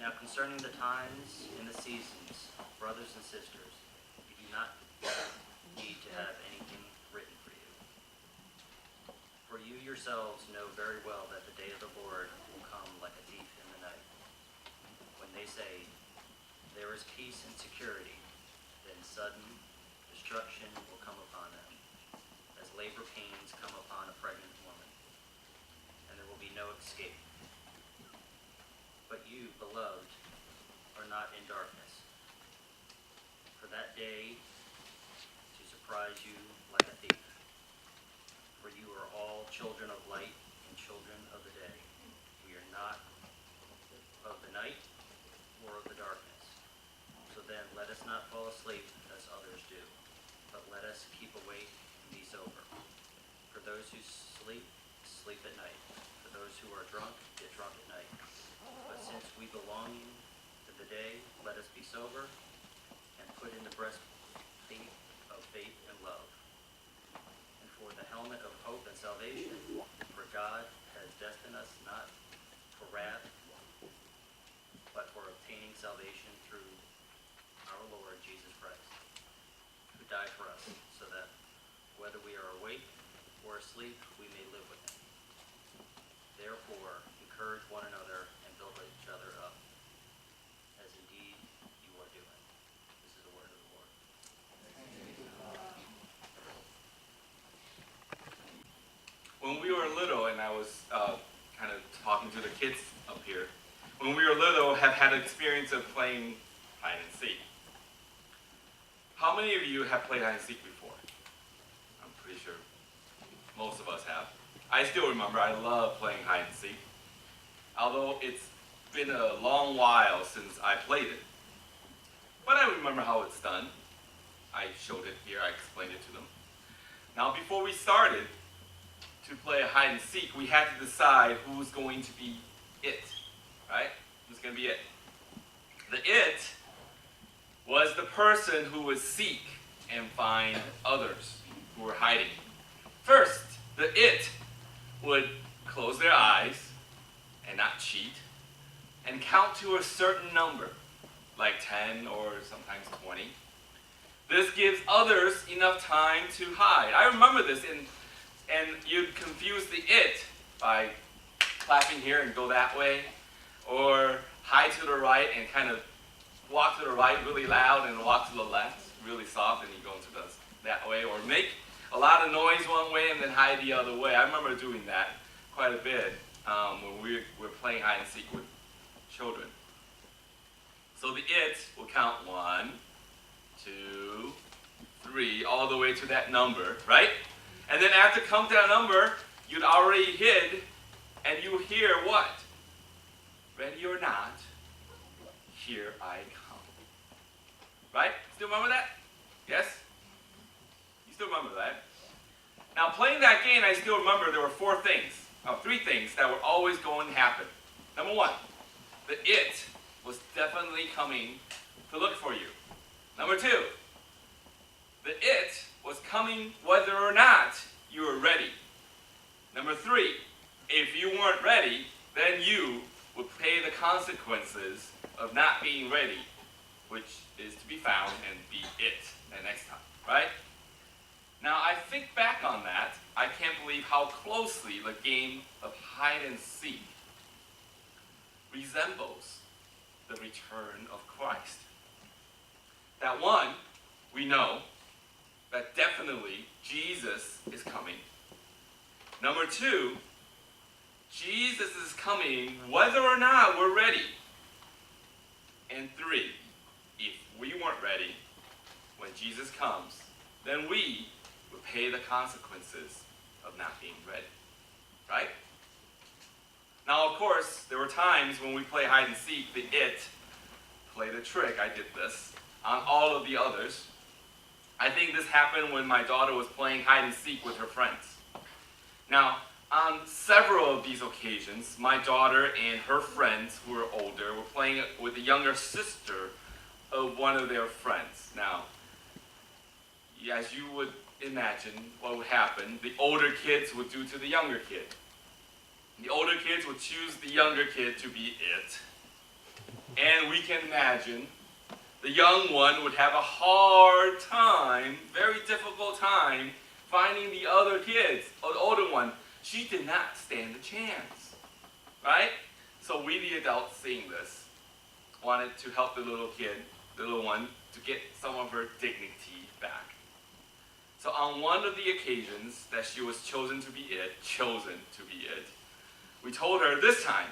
Now concerning the times and the seasons, brothers and sisters, we do not need to have anything written for you. For you yourselves know very well that the day of the Lord will come like a thief in the night. When they say, there is peace and security, then sudden destruction will come upon them, as labor pains come upon a pregnant woman, and there will be no escape. But you, beloved, are not in darkness, for that day to surprise you like a thief. For you are all children of light and children of the day. We are not of the night or of the darkness. So then let us not fall asleep as others do, but let us keep awake and be sober. For those who sleep, sleep at night. For those who are drunk, get drunk at night. But since we belong to the day, let us be sober and put in the breastplate of faith and love. And for the helmet of hope and salvation, for God has destined us not for wrath, but for obtaining salvation through our Lord Jesus Christ, who died for us, so that whether we are awake or asleep, we may live with him. Therefore, encourage one another and build each other up, as indeed you are doing. This is the word of the Lord. When we were little, and I was kind of talking to the kids up here, when we were little, have had an experience of playing hide and seek. How many of you have played hide and seek before? I'm pretty sure most of us have. I still remember, I love playing hide and seek. Although it's been a long while since I played it. But I remember how it's done. I showed it here, I explained it to them. Now before we started to play hide and seek, we had to decide who's going to be it, right? Who's going to be it? The it was the person who would seek and find others who were hiding. First, the it would close their eyes and not cheat, and count to a certain number, like 10 or sometimes 20. This gives others enough time to hide. I remember this, and you'd confuse the it by clapping here and go that way, or hide to the right and kind of walk to the right really loud and walk to the left really soft, and you go into that way, or make a lot of noise one way and then hide the other way. I remember doing that quite a bit when we were playing hide and seek with children. So the it will count 1, 2, 3, all the way to that number, right? And then after come to that number, you'd already hid, and you hear what? Ready or not, here I come. Right? Still remember that? Yes? You still remember that? Now playing that game, I still remember there were 3 things that were always going to happen. Number 1, the it was definitely coming to look for you. Number 2, the it was coming whether or not you were ready. Number 3, if you weren't ready, then you would pay the consequences of not being ready, which is to be found and be it the next time, right? Now, I think back on that, I can't believe how closely the game of hide and seek resembles the return of Christ. That 1, we know that definitely Jesus is coming. Number 2, Jesus is coming whether or not we're ready. And 3, if we weren't ready, when Jesus comes, then we will pay the consequences of not being ready. Right? Now, of course, there were times when we play hide and seek, the it played a trick. I did this on all of the others. I think this happened when my daughter was playing hide and seek with her friends. Now, on several of these occasions, my daughter and her friends who were older were playing with the younger sister of one of their friends. Now, as you would imagine what would happen, the older kids would do to the younger kid. The older kids would choose the younger kid to be it. And we can imagine the young one would have a hard time, very difficult time, finding the other kids, or the older one. She did not stand a chance, right? So we, the adults, seeing this, wanted to help the little kid, the little one, to get some of her dignity back. So on one of the occasions that she was chosen to be it, we told her this time,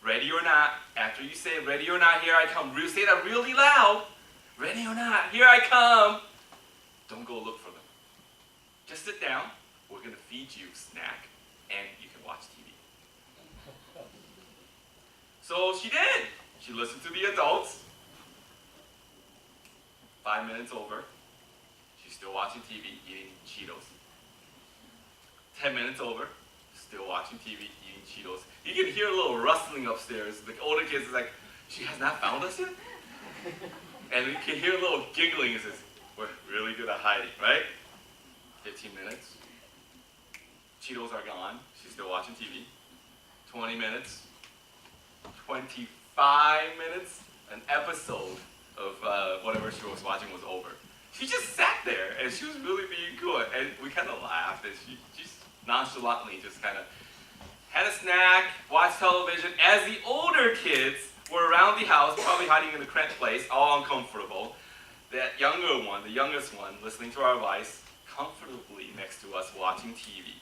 ready or not, after you say ready or not, here I come, say that really loud, ready or not, here I come. Don't go look for them. Just sit down, we're going to feed you a snack, and you can watch TV. So she did. She listened to the adults. 5 minutes over, she's still watching TV, eating Cheetos. 10 minutes over, still watching TV, eating Cheetos. You can hear a little rustling upstairs. The older kids is like, she has not found us yet? And you can hear a little giggling. It says, we're really good at hiding, right? 15 minutes. Cheetos are gone. She's still watching TV. 20 minutes. 25 minutes. An episode of whatever she was watching was over. She just sat there, and she was really being good. And we kind of laughed, and she just nonchalantly just kind of had a snack, watched television, as the older kids were around the house, probably hiding in the cramped place, all uncomfortable. That younger one, the youngest one, listening to our advice, comfortably next to us watching TV.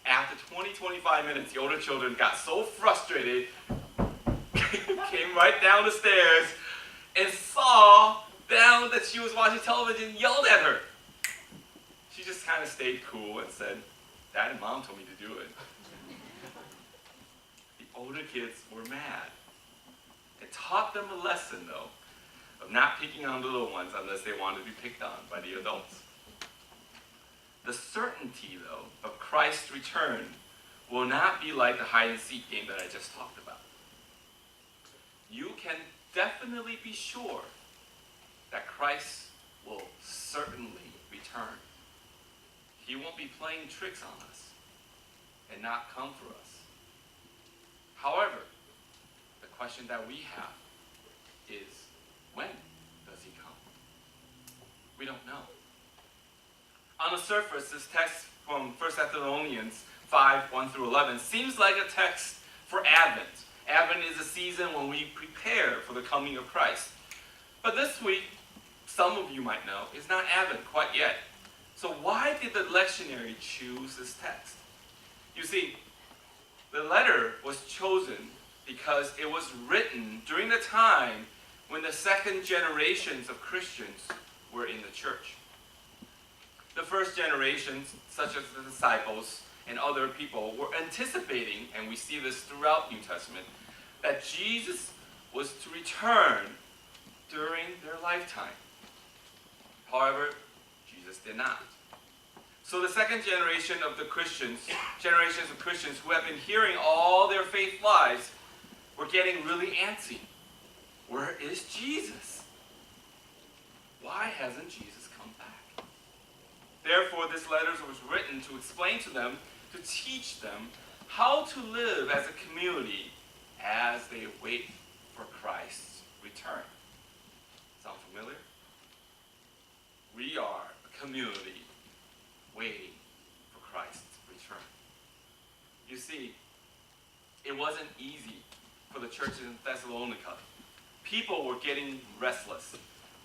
After 20-25 minutes, the older children got so frustrated, came right down the stairs, and saw down that she was watching television, yelled at her. She just kind of stayed cool and said, Dad and Mom told me to do it. The older kids were mad. It taught them a lesson, though, of not picking on the little ones unless they wanted to be picked on by the adults. The certainty, though, of Christ's return will not be like the hide-and-seek game that I just talked about. You can definitely be sure that Christ will certainly return. He won't be playing tricks on us and not come for us. However, the question that we have is, when does he come? We don't know. On the surface, this text from 1 Thessalonians 5, 1 through 11 seems like a text for Advent. Advent is a season when we prepare for the coming of Christ. But this week, some of you might know, is not Advent quite yet. So why did the lectionary choose this text? You see, the letter was chosen because it was written during the time when the second generations of Christians were in the church. The first generations, such as the disciples and other people, were anticipating, and we see this throughout New Testament, that Jesus was to return during their lifetime. However, Jesus did not. So the second generation of generations of Christians who have been hearing all their faith lives, were getting really antsy. Where is Jesus? Why hasn't Jesus come back? Therefore, this letter was written to explain to them, to teach them how to live as a community as they wait for Christ's return. Sound familiar? We are a community waiting for Christ's return. You see, it wasn't easy for the church in Thessalonica. People were getting restless.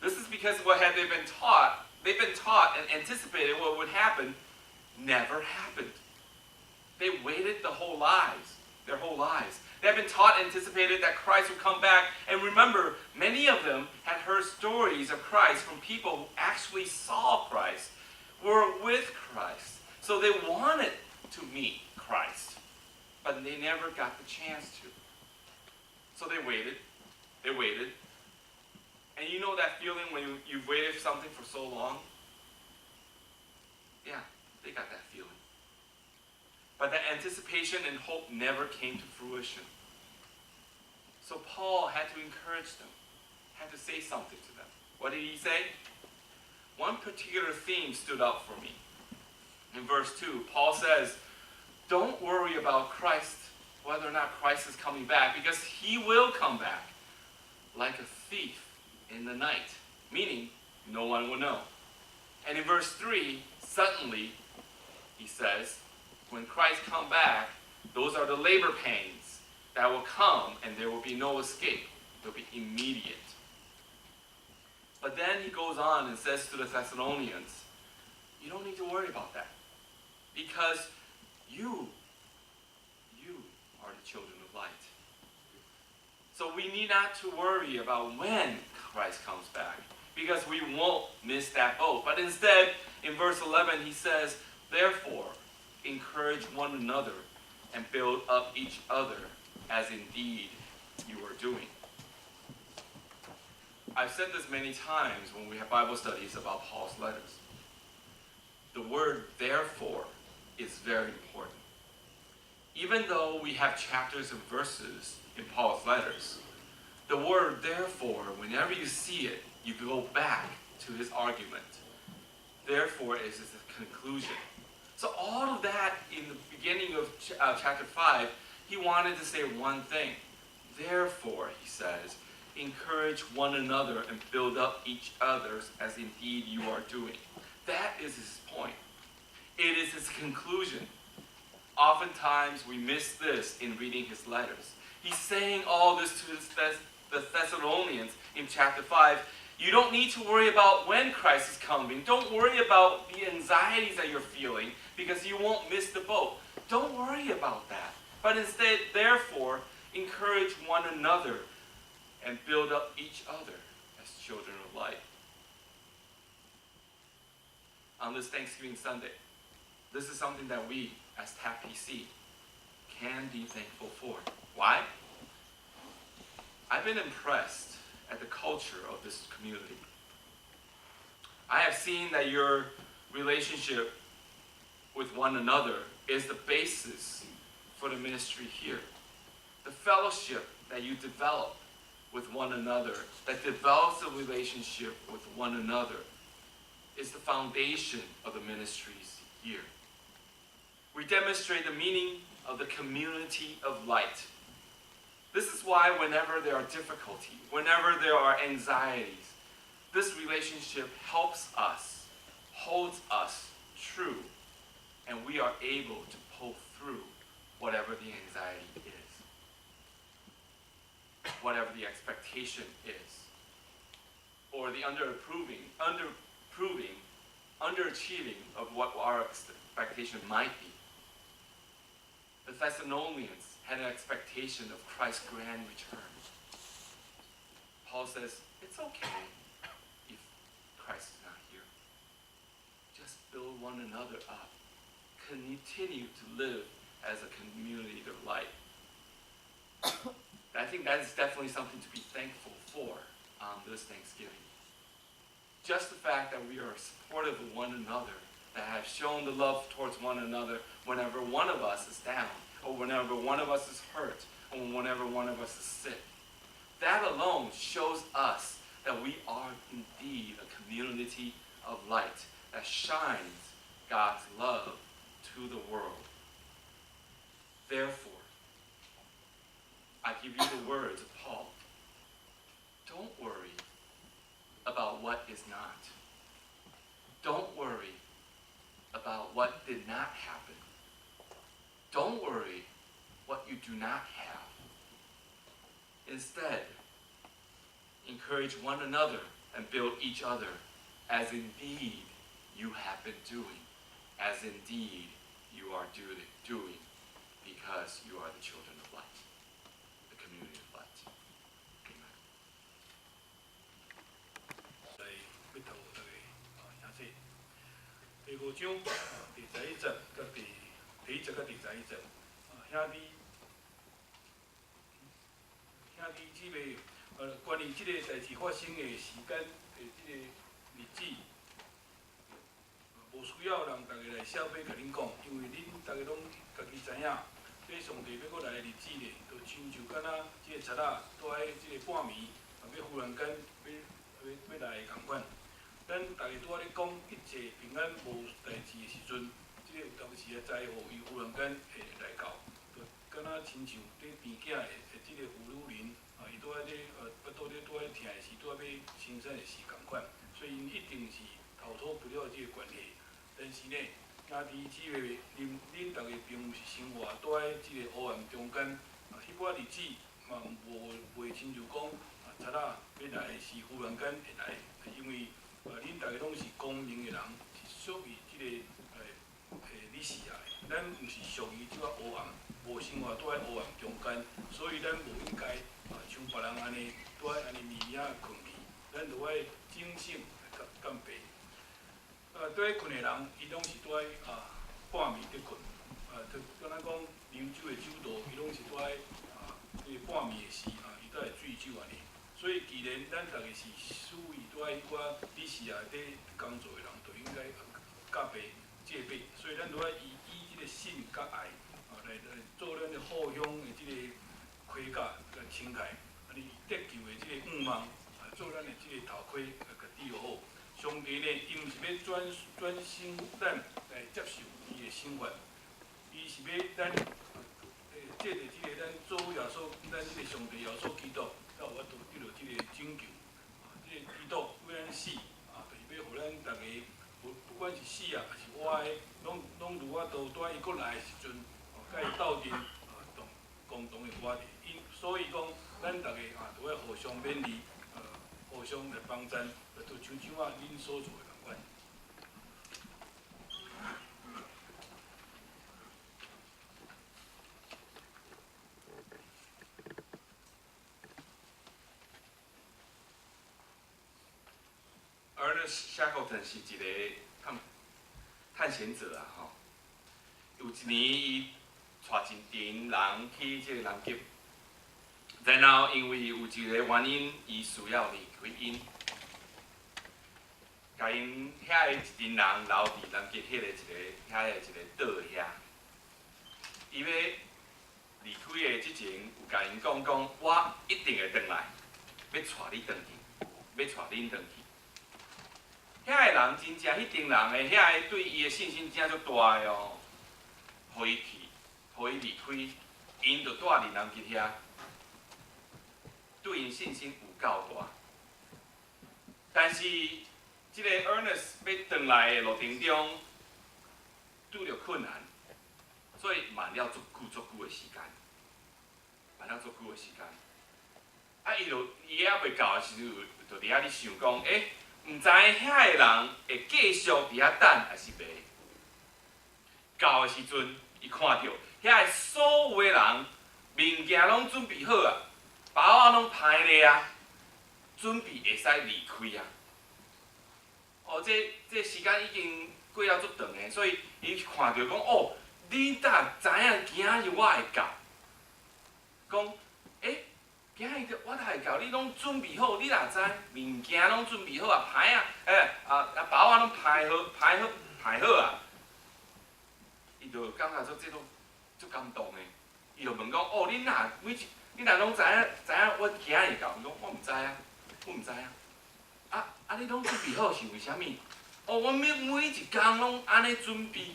This is because what had they been taught? They've been taught and anticipated what would happen never happened. They waited their whole lives. They had been taught and anticipated that Christ would come back. And remember, many of them had heard stories of Christ from people who actually saw Christ, were with Christ. So they wanted to meet Christ, but they never got the chance to. So they waited. And you know that feeling when you've waited for something for so long? Yeah, they got that feeling. But that anticipation and hope never came to fruition. So Paul had to encourage them, had to say something to them. What did he say? One particular theme stood out for me. In verse 2, Paul says, don't worry about Christ, whether or not Christ is coming back, because he will come back. like a thief in the night, meaning no one will know. And in verse 3, suddenly, he says, when Christ comes back, those are the labor pains that will come, and there will be no escape. They'll be immediate. But then he goes on and says to the Thessalonians, you don't need to worry about that, because you are the children of light. So we need not to worry about when Christ comes back, because we won't miss that boat. But instead, in verse 11, he says, therefore, encourage one another and build up each other, as indeed you are doing. I've said this many times when we have Bible studies about Paul's letters. The word therefore is very important. Even though we have chapters and verses in Paul's letters, the word therefore, whenever you see it, you go back to his argument. Therefore is the conclusion. So all of that in the beginning of chapter 5, he wanted to say one thing. Therefore, he says, encourage one another and build up each other as indeed you are doing. That is his point. It is his conclusion. Oftentimes we miss this in reading his letters. He's saying all this to the Thessalonians in chapter 5. You don't need to worry about when Christ is coming. Don't worry about the anxieties that you're feeling, because you won't miss the boat. Don't worry about that. But instead, therefore, encourage one another and build up each other as children of light. On this Thanksgiving Sunday, this is something that we, as TAFPC, can be thankful for. Why? I've been impressed at the culture of this community. I have seen that your relationship with one another is the basis for the ministry here. The fellowship that you develop with one another, that develops a relationship with one another, is the foundation of the ministries here. We demonstrate the meaning of the community of light. This is why whenever there are difficulties, whenever there are anxieties, this relationship helps us, holds us true, and we are able to pull through whatever the anxiety is, whatever the expectation is, or the underachieving of what our expectation might be. The Thessalonians had an expectation of Christ's grand return. Paul says, it's okay if Christ is not here. Just build one another up. Continue to live as a community of light. I think that is definitely something to be thankful for on this Thanksgiving. Just the fact that we are supportive of one another, that have shown the love towards one another whenever one of us is down, or whenever one of us is hurt, or whenever one of us is sick. That alone shows us that we are indeed a community of light that shines God's love to the world. Therefore, I give you the words of Paul. Don't worry about what is not. Don't worry about what did not happen. Don't worry what you do not have. Instead, encourage one another and build each other, as indeed you have been doing, as indeed you are doing, because you are the children of light, the community of light. Amen. 来要头大家兄弟，第5章第11节甲第1节甲第11节，兄弟这个关于这个代志发生的时间的这个日子，无需要让大家来小辈甲恁讲，因为恁大家拢家己知影，这上帝要过来的日子咧，就亲像敢若这个贼仔住喺这个半暝，要忽然间要来的共款。咱大家拄仔咧讲一切平安无代志的时阵，这个有当时的灾祸，伊忽然间会来到，就敢若亲像伫边仔的这个妇女林，伊拄仔咧要倒咧生也是共款，所以因一定是逃脱不了这个关系。但是呢，若伫这个恁大家并毋是生活住在这个黑暗中间，迄寡日子嘛袂亲像讲贼仔要来是忽然间会来，因为恁大家拢是光明的人，是属于这个理事啊，咱毋是属于即个黑暗，无生活住在黑暗中间，所以咱无应该像别人安尼住在安尼暝仔困去，咱着爱警醒减肥。住在困的人，伊拢是住在半暝伫困，就敢若讲啉酒的酒徒，伊拢是住在这个半暝的时伊才会醉酒安尼。所以既然咱大家是属于住在迄寡理事啊伫工作的人，就应该加倍戒备。所以咱都要以这个信甲爱来做咱的互相的这个盔甲、甲撑盖，尼得救的这个愿望做咱的这个头盔，甲抵好。上帝呢，伊毋是要转心咱来接受伊的生活，伊是要咱借着这个咱做耶稣，咱这个上帝耶稣基督，才有法度得到这个拯救。这个基督为咱死，就是要互咱大家，不管是死啊，还是活的，拢如法度在伊国来的时阵，甲伊斗阵，共同的活着。所以讲，咱大家都要互相勉励，互相来帮衬。就像恁所做的同款。Ernest Shackleton 是一个探险者啊，吼。有一年伊带一群人去这个南极，然后因为有一个原因，伊需要离开因。甲因遐个一群人留伫南极遐个一个岛遐，伊要离开的之前，有甲因讲，我一定会回来，要带你回去，要带恁回去。遐个人真正，迄群人的遐个对伊的信心真足大个哦，互伊去，互伊离开，因就住伫南极遐，对因信心有够大，但是。这个 Ernest 要回来的路程中，拄着困难，所以慢了足久的时间，伊还袂到的时候，就伫遐咧想讲，毋知遐个人会继续伫遐等，还是袂？到的时阵，伊看到遐个所有的人，物件拢准备好啊，包啊拢排咧啊，准备会使离开啊。这时间已经过了足长的，所以伊看到讲你知影今日我会到，讲今日我会到，你拢准备好，你若知物件拢准备好啊，牌啊，包啊拢排好啊，伊就感觉这都足感动的，伊就问讲恁若拢知影我今日会到，伊讲我毋知啊。你拢准备好是为虾米？我每一工拢安尼准备，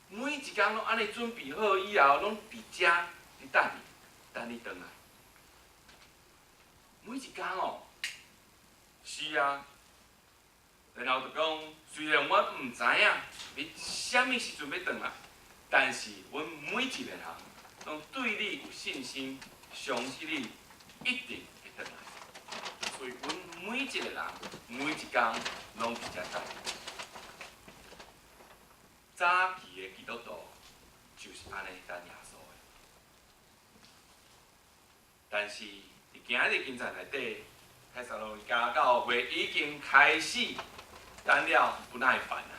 每一工拢安尼准备好以后，拢伫遮伫等你转来。每一工哦，是啊。然后就讲，虽然我毋知影你啥物时阵要转来，但是阮每一个人拢对你有信心，相信你一定会转来。所以，阮每一个人，每一工拢伫遮等。早期的基督徒就是安尼等耶稣的，但是伫今日经在内底，帖撒罗尼迦教会已经开始等了不耐烦啊，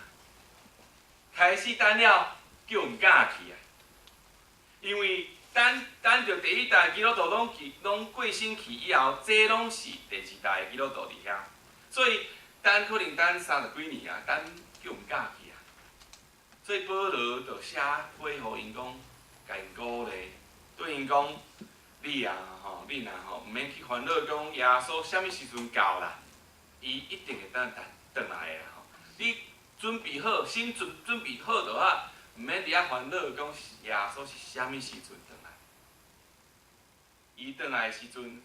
开始等了叫毋敢去啊，因为等着第一代基督徒拢过身去以后，这拢是第二代基督徒伫遐，所以可能等30几年啊，叫毋敢去啊。所以保罗就写回互因讲，甲因鼓励，对因讲，你若毋免去烦恼讲耶稣啥物时阵到啦，伊一定会转来的吼。你准备好，先准备好就啊，毋免伫遐烦恼讲耶稣是啥物时阵转来。伊转来的时阵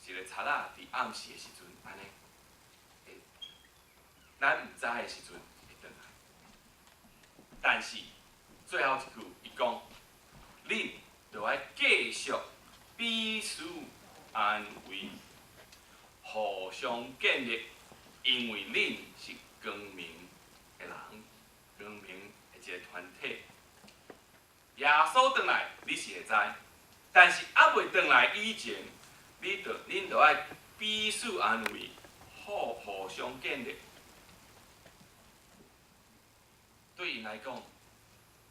是一个贼仔伫暗时的时阵，安尼，咱毋知的时阵会转来。但是最后一句，伊讲，恁就要继续彼此安慰，互相建立，因为恁是光明的人，光明的一个团体。耶稣转来，你是会知，但是还未转来以前，恁就要彼此安慰，互相建立。对因来讲，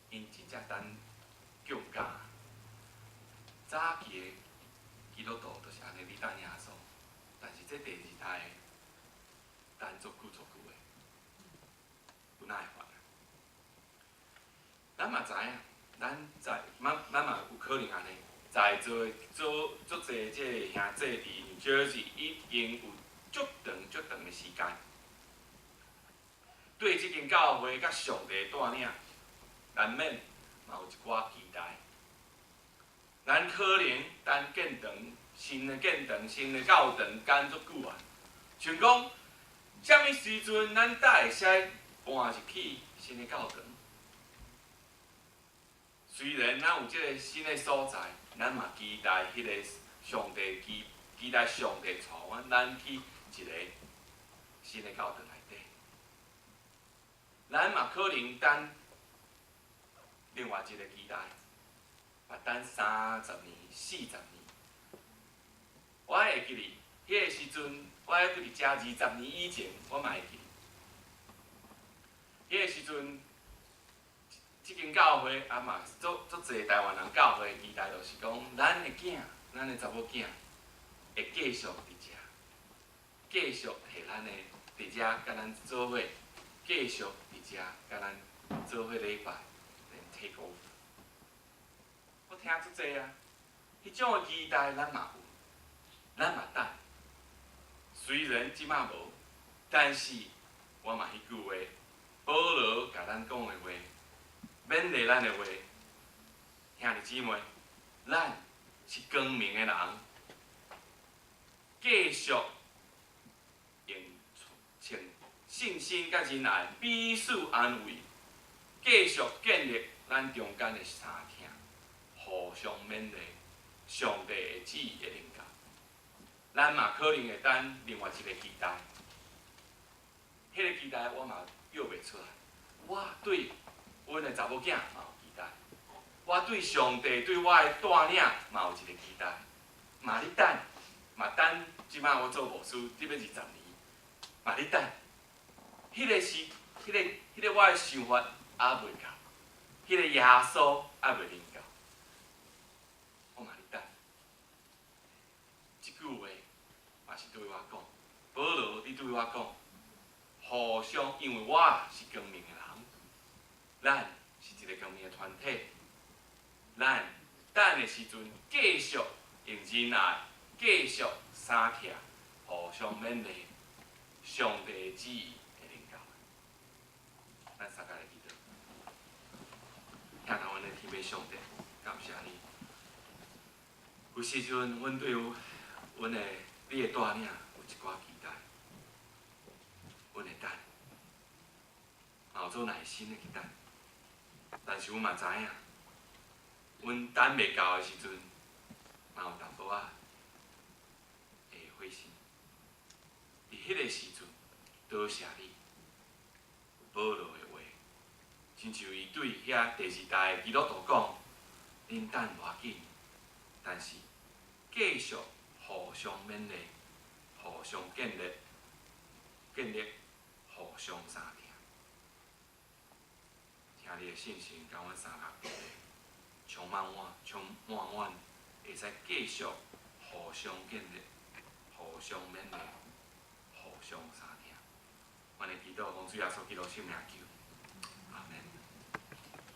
因真正等强加。早期的基督徒就是安尼，你等耶稣，但是这第二代等足久的，有哪会法？咱嘛知影，咱嘛有可能安尼，在座足侪即个兄弟伫 New Jersey 已经有足长的时间。对即间教会甲上帝带领，难免嘛有一寡期待。咱可能等建堂，新的建堂、新的教堂干足久啊，想讲，啥物时阵咱才会使搬入去新的教堂？虽然咱有即个新的所在，咱嘛期待迄个上帝期待上帝带咱去一个新的教堂内底。咱嘛可能等另外一个期待，嘛等30年、40年。我会记哩，迄个时阵，我还伫遮20年以前，我嘛会记。迄个时阵，即间教会啊嘛足侪台湾人教会期待，就是讲咱的囝、咱的查某囝会继续伫遮，继续系咱的伫遮甲咱做伙。继续伫遮甲咱做伙礼拜，连 take over。我听足济啊，迄种的期待咱嘛有，咱嘛等。虽然即马无，但是我嘛迄句话，保罗甲咱讲的话，勉励咱的话，兄弟姊妹，咱是光明的人，继续用信心甲仁爱彼此安慰，继续建立咱中间的三听，互相勉励，上帝的旨意的领导。咱嘛可能会等另外一个期待，迄个期待我嘛表袂出来。我对阮的查某囝嘛有期待，我对上帝对我的带领嘛有一个期待，嘛咧等，嘛等。即摆我做牧师，得要20年，嘛咧等。迄个我的想法还袂到，迄个耶稣还袂临到，我嘛咧等。即句话嘛是对我讲，保罗你对我讲，互相，因为我是光明的人，咱是一个光明的团体，咱等的时阵继续用仁爱，继续相听，互相勉励，上帝的旨意。咱三个来祈祷，听到阮的天父上帝，感谢你。有时阵，阮对阮的你的带领有一寡期待，阮会等，嘛有做耐心的去等。但是阮嘛知影，阮等袂到的时阵，嘛有淡薄仔会灰心。伫迄个时阵，多谢你，保罗的。亲像伊对遐第2代的基督徒讲，恁等无要紧，但是继续互相勉励，互相建立，互相相听。听你的信心，甲阮三个充满阮，会使继续互相建立，互相勉励，互相相听。阮的祈祷，讲主耶稣基督圣名求，阿门。